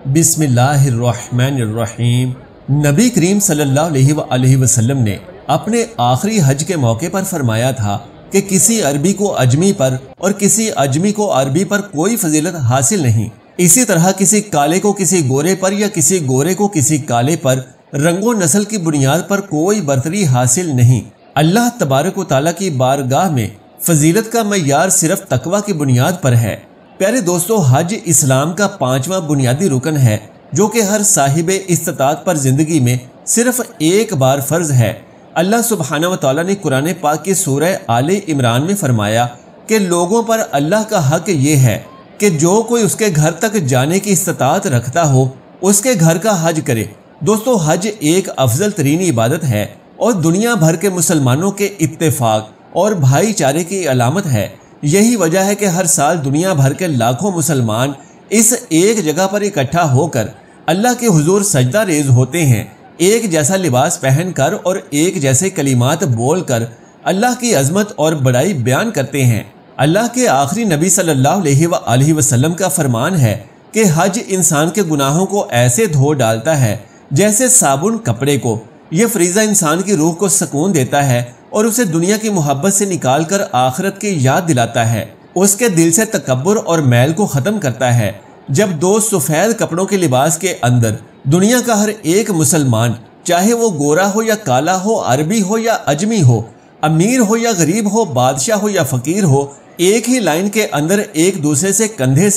बिस्मिल्लाहिर्रहमानिर्रहीम। नबी करीम सल्लल्लाहु अलैहि वसल्लम ने अपने आखिरी हज के मौके पर फरमाया था कि किसी अरबी को अजमी पर और किसी अजमी को अरबी पर कोई फजीलत हासिल नहीं। इसी तरह किसी काले को किसी गोरे पर या किसी गोरे को किसी काले पर रंगो नस्ल की बुनियाद पर कोई बरतरी हासिल नहीं। अल्लाह तबारक व तआला की बारगाह में फजीलत का मयार सिर्फ तकवा की बुनियाद पर है। प्यारे दोस्तों, हज इस्लाम का 5वां बुनियादी रुकन है जो कि हर साहिब इस्तिताअत पर जिंदगी में सिर्फ एक बार फर्ज है। अल्लाह सुब्हानहू व तआला ने कुरान पाक की सूरह आले इमरान में फरमाया कि लोगों पर अल्लाह का हक ये है कि जो कोई उसके घर तक जाने की इस्तिताअत रखता हो उसके घर का हज करे। दोस्तों, हज एक अफजल तरीन इबादत है और दुनिया भर के मुसलमानों के इत्तेफाक और भाईचारे की अलामत है। यही वजह है कि हर साल दुनिया भर के लाखों मुसलमान इस एक जगह पर इकट्ठा होकर अल्लाह के हुजूर सजदा रेज होते हैं, एक जैसा लिबास पहनकर और एक जैसे कलिमात बोलकर अल्लाह की अजमत और बड़ाई बयान करते हैं। अल्लाह के आखिरी नबी सल्लल्लाहु अलैहि वसल्लम का फरमान है कि हज इंसान के गुनाहों को ऐसे धो डालता है जैसे साबुन कपड़े को। यह फरीज़ा इंसान की रूह को सुकून देता है और उसे दुनिया की मोहब्बत से निकालकर आखिरत की याद दिलाता है। उसके दिल से तकब्बुर और मैल को ख़त्म करता है। जब दो सफ़ेद कपड़ों के लिबास के अंदर दुनिया का हर एक मुसलमान, चाहे वो गोरा हो या काला हो, अरबी हो या अजमी हो, अमीर हो या गरीब हो, बादशाह हो या फ़कीर हो, एक ही लाइन के अंदर एक दूसरे से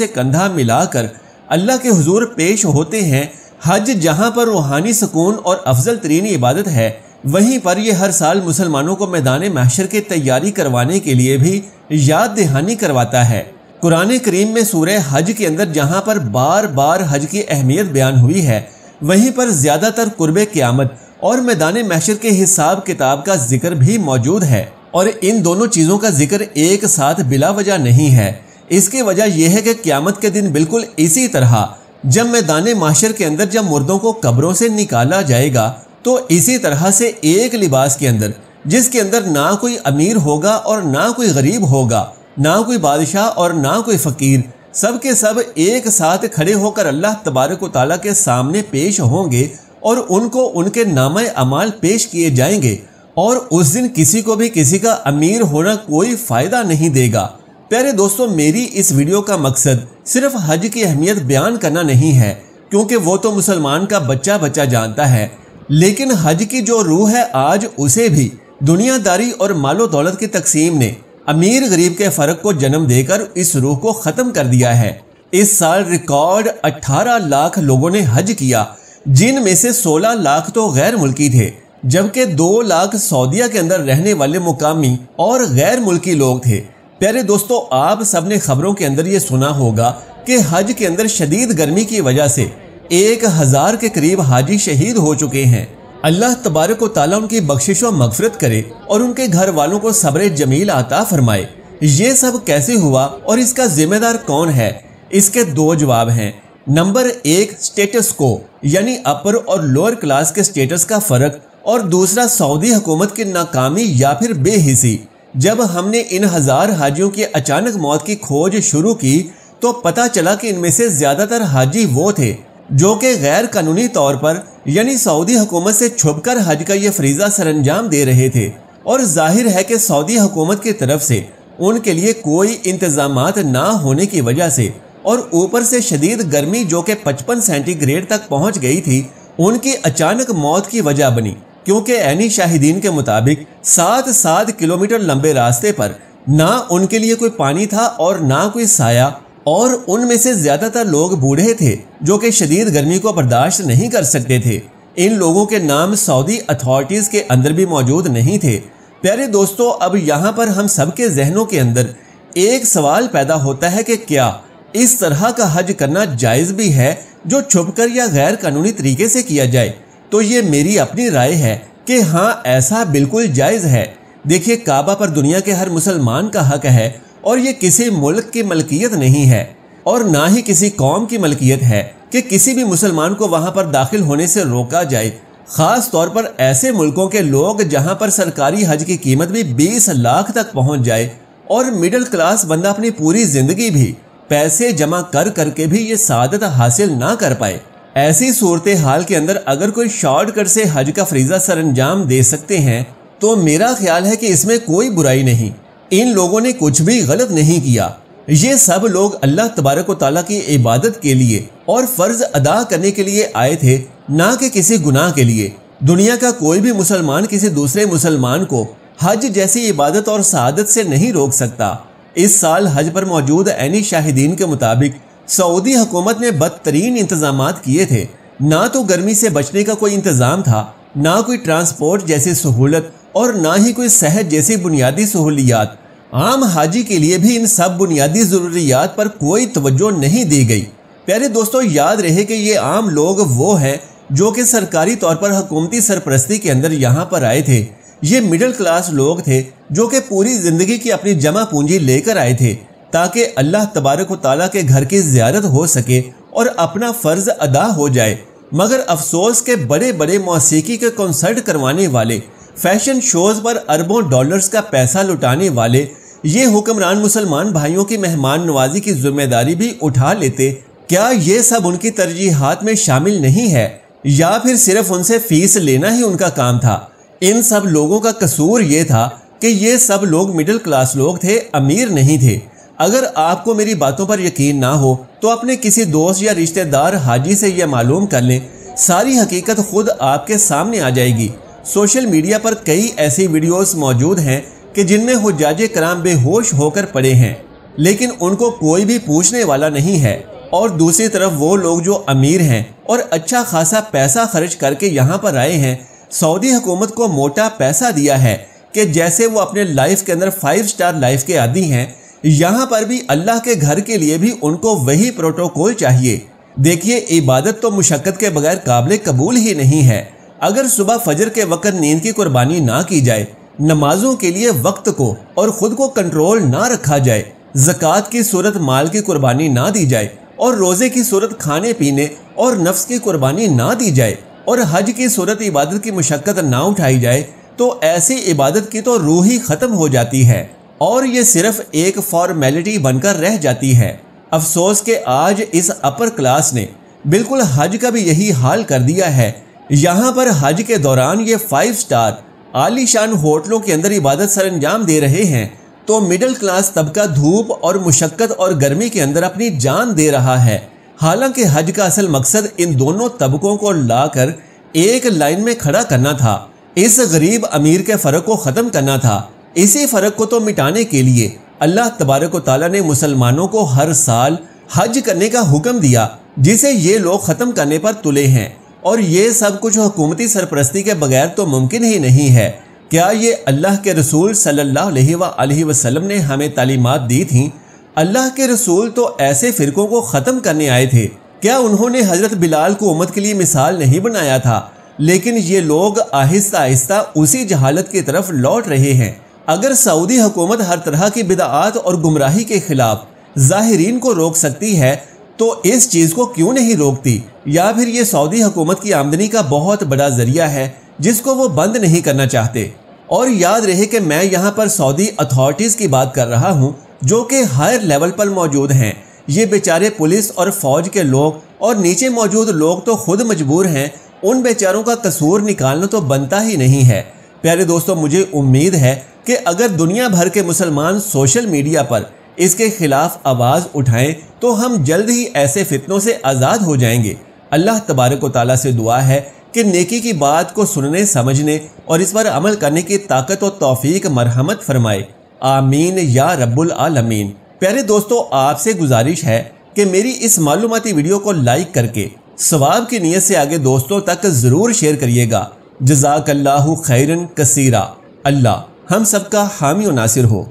कंधा मिलाकर अल्लाह के हुजूर पेश होते हैं। हज जहाँ पर रूहानी सुकून और अफजल तरीन इबादत है, वहीं पर यह हर साल मुसलमानों को मैदान महशर की तैयारी करवाने के लिए भी याद दहानी करवाता है। कुरान करीम में सूरह हज के अंदर जहाँ पर बार बार हज की अहमियत बयान हुई है, वहीं पर ज़्यादातर कुर्बे क़यामत और मैदान महशर के हिसाब किताब का जिक्र भी मौजूद है। और इन दोनों चीज़ों का जिक्र एक साथ बिला वजह नहीं है। इसकी वजह यह है कि क़यामत के दिन बिल्कुल इसी तरह जब मैदान महशर के अंदर जब मुर्दों को कब्रों से निकाला जाएगा, तो इसी तरह से एक लिबास के अंदर, जिसके अंदर ना कोई अमीर होगा और ना कोई गरीब होगा, ना कोई बादशाह और ना कोई फ़कीर, सब के सब एक साथ खड़े होकर अल्लाह तबारक व तआला के सामने पेश होंगे और उनको उनके नामे अमाल पेश किए जाएंगे। और उस दिन किसी को भी किसी का अमीर होना कोई फ़ायदा नहीं देगा। प्यारे दोस्तों, मेरी इस वीडियो का मकसद सिर्फ हज की अहमियत बयान करना नहीं है, क्योंकि वो तो मुसलमान का बच्चा बच्चा जानता है, लेकिन हज की जो रूह है आज उसे भी दुनियादारी और मालो दौलत की तकसीम ने अमीर गरीब के फ़र्क को जन्म देकर इस रूह को ख़त्म कर दिया है। इस साल रिकॉर्ड 18 लाख लोगों ने हज किया, जिनमें से 16 लाख तो गैर मुल्की थे, जबकि 2 लाख सऊदीया के अंदर रहने वाले मुकामी और गैर मुल्की लोग थे। प्यारे दोस्तों, आप सबने खबरों के अंदर ये सुना होगा कि हज के अंदर शदीद गर्मी की वजह से 1000 के करीब हाजी शहीद हो चुके हैं। अल्लाह तबारक व तआला उनकी बख्शिश व मगफरत करे और उनके घर वालों को सब्र जमील अता फरमाए। ये सब कैसे हुआ और इसका जिम्मेदार कौन है? इसके 2 जवाब हैं। नंबर 1, स्टेटस को यानी अपर और लोअर क्लास के स्टेटस का फ़र्क, और दूसरा सऊदी हुकूमत की नाकामी या फिर बेहिसी। जब हमने इन 1000 हाजियों की अचानक मौत की खोज शुरू की तो पता चला कि इनमें से ज़्यादातर हाजी वो थे जो कि गैर कानूनी तौर पर यानी सऊदी हुकूमत से छुपकर हज का ये फरीज़ा सरंजाम दे रहे थे। और जाहिर है कि सऊदी हुकूमत की तरफ से उनके लिए कोई इंतजामात ना होने की वजह से और ऊपर से शदीद गर्मी जो कि 55 सेंटीग्रेड तक पहुँच गई थी, उनकी अचानक मौत की वजह बनी। क्योंकि ऐनी शाहिदीन के मुताबिक 7 किलोमीटर लंबे रास्ते पर ना उनके लिए कोई पानी था और ना कोई साया, और उनमें से ज़्यादातर लोग बूढ़े थे जो कि शदीद गर्मी को बर्दाश्त नहीं कर सकते थे। इन लोगों के नाम सऊदी अथॉरिटीज़ के अंदर भी मौजूद नहीं थे। प्यारे दोस्तों, अब यहाँ पर हम सब के जहनों के अंदर एक सवाल पैदा होता है कि क्या इस तरह का हज करना जायज़ भी है जो छुपकर या गैर कानूनी तरीके से किया जाए? तो ये मेरी अपनी राय है कि हाँ, ऐसा बिल्कुल जायज़ है। देखिए, काबा पर दुनिया के हर मुसलमान का हक है और ये किसी मुल्क की मलकियत नहीं है और ना ही किसी कौम की मलकियत है कि किसी भी मुसलमान को वहाँ पर दाखिल होने से रोका जाए। ख़ास तौर पर ऐसे मुल्कों के लोग जहाँ पर सरकारी हज की कीमत भी 20 लाख तक पहुँच जाए और मिडिल क्लास बंदा अपनी पूरी ज़िंदगी भी पैसे जमा कर करके भी ये सादत हासिल ना कर पाए। ऐसी सूरत हाल के अंदर अगर कोई शॉर्टकट से हज का फरीज़ा सरअंजाम दे सकते हैं तो मेरा ख्याल है कि इसमें कोई बुराई नहीं। इन लोगों ने कुछ भी गलत नहीं किया। ये सब लोग अल्लाह तबारक व तआला की इबादत के लिए और फ़र्ज अदा करने के लिए आए थे, ना कि किसी गुनाह के लिए। दुनिया का कोई भी मुसलमान किसी दूसरे मुसलमान को हज जैसी इबादत और सआदत से नहीं रोक सकता। इस साल हज पर मौजूद ऐनी शाहिदीन के मुताबिक सऊदी हुकूमत ने बदतरीन इंतजामात किए थे। ना तो गर्मी से बचने का कोई इंतज़ाम था, ना कोई ट्रांसपोर्ट जैसी सहूलत और ना ही कोई सेहत जैसी बुनियादी सहूलियात। आम हाजी के लिए भी इन सब बुनियादी ज़रूरियात पर कोई तवज्जो नहीं दी गई। प्यारे दोस्तों, याद रहे कि ये आम लोग वो हैं जो कि सरकारी तौर पर हुकूमती सरपरस्ती के अंदर यहाँ पर आए थे। ये मिडिल क्लास लोग थे जो कि पूरी ज़िंदगी की अपनी जमा पूंजी लेकर आए थे ताकि अल्लाह तबारक व तआला के घर की ज़ियारत हो सके और अपना फ़र्ज अदा हो जाए। मगर अफसोस के बड़े बड़े मौसीकी के कॉन्सर्ट करवाने वाले, फैशन शोज़ पर अरबों डॉलर्स का पैसा लुटाने वाले ये हुक्मरान मुसलमान भाइयों की मेहमान नवाजी की जिम्मेदारी भी उठा लेते। क्या ये सब उनकी तरजीहात में शामिल नहीं है या फिर सिर्फ उनसे फीस लेना ही उनका काम था? इन सब लोगों का कसूर ये था कि ये सब लोग मिडिल क्लास लोग थे, अमीर नहीं थे। अगर आपको मेरी बातों पर यकीन ना हो तो अपने किसी दोस्त या रिश्तेदार हाजी से यह मालूम कर लें। सारी हकीकत खुद आपके सामने आ जाएगी। सोशल मीडिया पर कई ऐसी वीडियोस मौजूद हैं कि जिनमें हुज्जाज कराम बेहोश होकर पड़े हैं, लेकिन उनको कोई भी पूछने वाला नहीं है। और दूसरी तरफ वो लोग जो अमीर हैं और अच्छा खासा पैसा खर्च करके यहाँ पर आए हैं, सऊदी हुकूमत को मोटा पैसा दिया है कि जैसे वो अपने लाइफ के अंदर 5 स्टार लाइफ के आदी हैं, यहाँ पर भी अल्लाह के घर के लिए भी उनको वही प्रोटोकॉल चाहिए। देखिए, इबादत तो मुशक्कत के बगैर काबिल कबूल ही नहीं है। अगर सुबह फजर के वक्त नींद की कुर्बानी ना की जाए, नमाजों के लिए वक्त को और ख़ुद को कंट्रोल ना रखा जाए, ज़कात की सूरत माल की कुर्बानी ना दी जाए और रोज़े की सूरत खाने पीने और नफ्स की कुर्बानी ना दी जाए और हज की सूरत इबादत की मुशक्कत ना उठाई जाए, तो ऐसी इबादत की तो रूह ही ख़त्म हो जाती है और ये सिर्फ एक फॉर्मेलिटी बनकर रह जाती है। अफसोस के आज इस अपर क्लास ने बिल्कुल हज का भी यही हाल कर दिया है। यहाँ पर हज के दौरान ये 5 स्टार आलीशान होटलों के अंदर इबादत सरअंजाम दे रहे हैं, तो मिडिल क्लास तबका धूप और मुशक्कत और गर्मी के अंदर अपनी जान दे रहा है। हालांकि हज का असल मकसद इन दोनों तबकों को लाकर एक लाइन में खड़ा करना था, इस गरीब अमीर के फ़र्क को ख़त्म करना था। इसी फ़र्क को तो मिटाने के लिए अल्लाह तबारक व तआला ने मुसलमानों को हर साल हज करने का हुक्म दिया, जिसे ये लोग ख़त्म करने पर तुले हैं। और ये सब कुछ हुकूमती सरपरस्ती के बगैर तो मुमकिन ही नहीं है। क्या ये अल्लाह के रसूल सल्लल्लाहु अलैहि वसल्लम ने हमें तालीमात दी थी? अल्लाह के रसूल तो ऐसे फ़िरकों को ख़त्म करने आए थे। क्या उन्होंने हज़रत बिलाल को उम्मत के लिए मिसाल नहीं बनाया था? लेकिन ये लोग आहिस्ता आहिस्ता उसी जहालत की तरफ लौट रहे हैं। अगर सऊदी हुकूमत हर तरह की बिदआत और गुमराही के खिलाफ ज़ाहिरीन को रोक सकती है तो इस चीज़ को क्यों नहीं रोकती? या फिर ये सऊदी हुकूमत की आमदनी का बहुत बड़ा ज़रिया है जिसको वो बंद नहीं करना चाहते। और याद रहे कि मैं यहाँ पर सऊदी अथॉरिटीज़ की बात कर रहा हूँ जो कि हायर लेवल पर मौजूद हैं। ये बेचारे पुलिस और फौज के लोग और नीचे मौजूद लोग तो खुद मजबूर हैं, उन बेचारों का कसूर निकालना तो बनता ही नहीं है। प्यारे दोस्तों, मुझे उम्मीद है कि अगर दुनिया भर के मुसलमान सोशल मीडिया पर इसके खिलाफ आवाज़ उठाएं तो हम जल्द ही ऐसे फितनों से आज़ाद हो जाएंगे। अल्लाह तबारक व तआला से दुआ है कि नेकी की बात को सुनने, समझने और इस पर अमल करने की ताकत और तौफीक मरहमत फरमाए। आमीन या रब्बुल आलमीन। प्यारे दोस्तों, आपसे गुजारिश है कि मेरी इस मालूमाती वीडियो को लाइक करके सवाब की नीयत से आगे दोस्तों तक ज़रूर शेयर करिएगा। जज़ाकल्लाहु खैरन कसीरा। अल्लाह हम सबका हामी और नासिर हो।